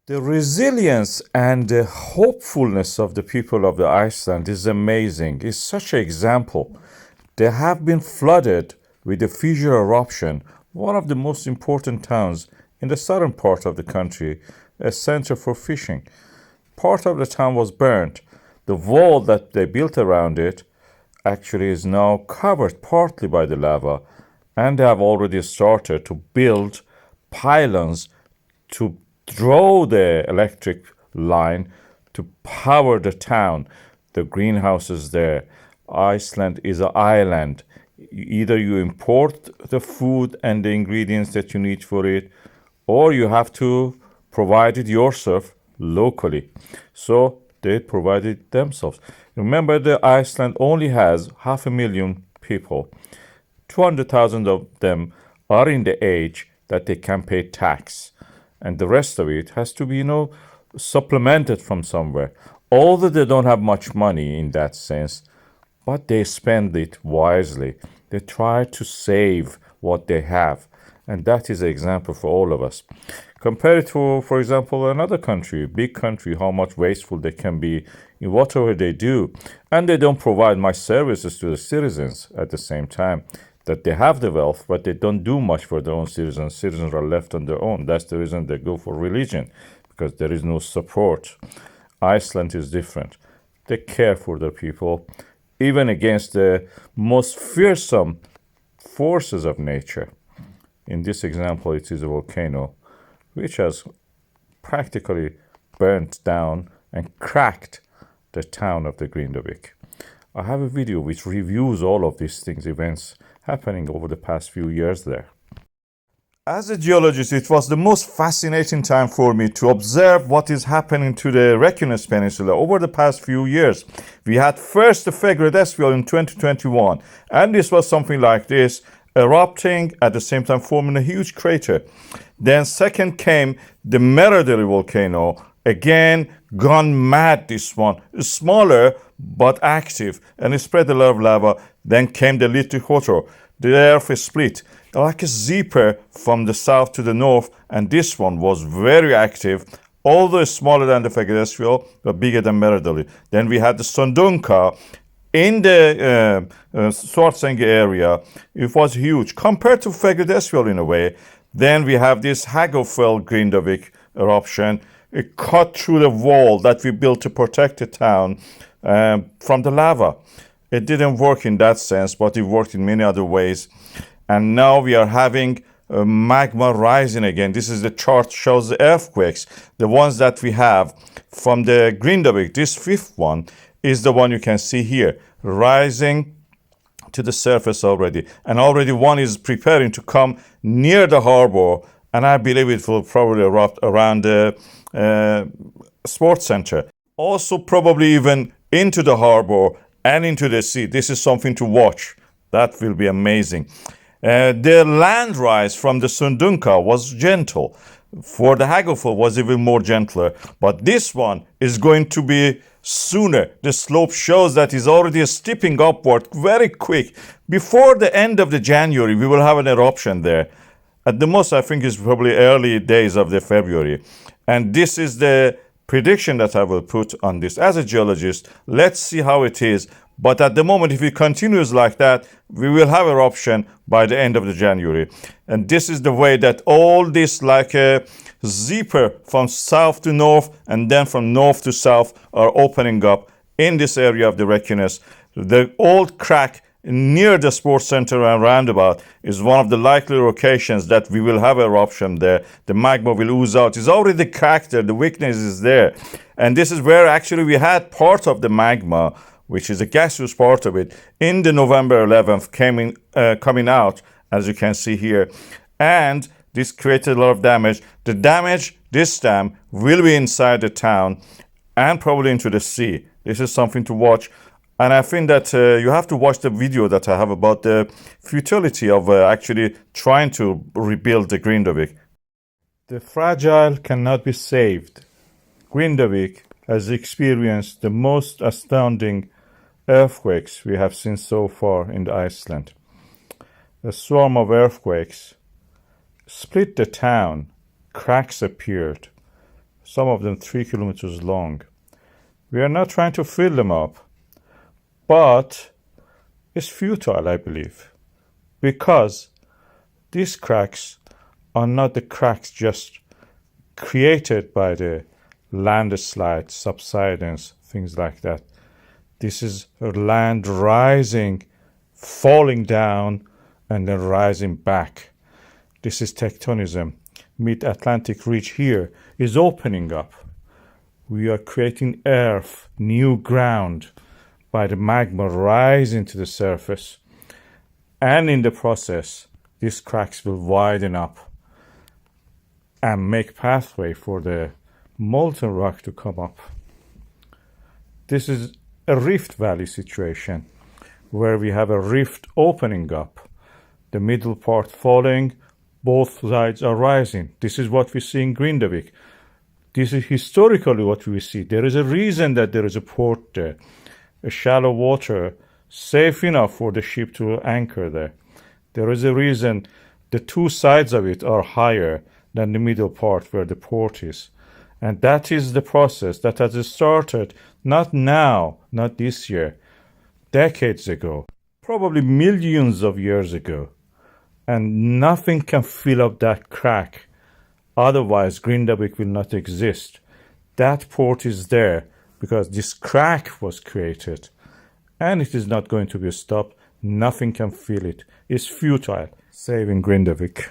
The resilience and the hopefulness of the people of the Iceland is amazing. It's such an example. They have been flooded with the Fissure eruption, one of the most important towns in the southern part of the country, a center for fishing. Part of the town was burnt. The wall that they built around it actually is now covered partly by the lava, and they have already started to build pylons to draw the electric line to power the town, the greenhouses there. Iceland is an island. Either you import the food and the ingredients that you need for it, or you have to provide it yourself locally. So they provided it themselves. Remember, the Iceland only has 500,000 people. 200,000 of them are in the age that they can pay tax, and the rest of it has to be, supplemented from somewhere. Although they don't have much money in that sense, but they spend it wisely. They try to save what they have, and that is an example for all of us. Compare it to, for example, another country, big country, how much wasteful they can be in whatever they do, and they don't provide much services to the citizens at the same time. That they have the wealth, but they don't do much for their own citizens. Citizens are left on their own. That's the reason they go for religion, because there is no support. Iceland is different. They care for their people, even against the most fearsome forces of nature. In this example, it is a volcano, which has practically burnt down and cracked the town of the Grindavik. I have a video which reviews all of these things, events happening over the past few years there. As a geologist, it was the most fascinating time for me to observe what is happening to the Reykjanes Peninsula over the past few years. We had first the Fagradalsfjall in 2021, and this was something like this, erupting at the same time forming a huge crater. Then second came the Merardali volcano, again gone mad, this one, smaller but active, and it spread a lot of lava. Then came the Litli. The earth is split like a zipper from the south to the north, and this one was very active, although smaller than the Fagradalsfjall, but bigger than Merardali. Then we had the Sundunka in the Svartsengi area. It was huge compared to Fagradalsfjall in a way. Then we have this Hagafell Grindavik eruption. It cut through the wall that we built to protect the town from the lava. It didn't work in that sense, but it worked in many other ways. And now we are having magma rising again. This is the chart, shows the earthquakes. The ones that we have from the Grindavik, this fifth one, is the one you can see here, rising to the surface already. And already one is preparing to come near the harbor, and I believe it will probably erupt around the sports center. Also probably even into the harbor and into the sea. This is something to watch. That will be amazing. The land rise from the Sundunka was gentle. For the Hagafell was even more gentler. But this one is going to be sooner. The slope shows that it's already stepping upward very quick. Before the end of the January, we will have an eruption there. At the most, I think it's probably early days of the February. And this is the prediction that I will put on this. As a geologist, let's see how it is. But at the moment, if it continues like that, we will have eruption by the end of the January. And this is the way that all this, like a zipper from south to north and then from north to south, are opening up in this area of the Reykjanes. The old crack near the sports center and roundabout is one of the likely locations that we will have eruption there. The magma will ooze out. It's already cracked there. The weakness is there. And this is where actually we had part of the magma, which is a gaseous part of it, in the November 11th coming out, as you can see here. And this created a lot of damage. The damage this time will be inside the town and probably into the sea. This is something to watch. And I think that you have to watch the video that I have about the futility of actually trying to rebuild the Grindavik. The fragile cannot be saved. Grindavik has experienced the most astounding earthquakes we have seen so far in Iceland. A swarm of earthquakes split the town. Cracks appeared. some of them 3 kilometers long. We are not trying to fill them up, but it's futile, I believe, because these cracks are not the cracks just created by the landslide, subsidence, things like that. This is land rising, falling down, and then rising back. This is tectonism. Mid-Atlantic ridge here is opening up. We are creating earth, new ground, by the magma rising to the surface. And in the process, these cracks will widen up and make pathway for the molten rock to come up. This is a rift valley situation where we have a rift opening up, the middle part falling, both sides are rising. This is what we see in Grindavik. This is historically what we see. There is a reason that there is a port there, a shallow water, safe enough for the ship to anchor there. There is a reason the two sides of it are higher than the middle part where the port is. And that is the process that has started not now, not this year, decades ago, probably millions of years ago. And nothing can fill up that crack. Otherwise, Grindavik will not exist. That port is there because this crack was created. And it is not going to be stopped. Nothing can fill it. It's futile. Saving Grindavik.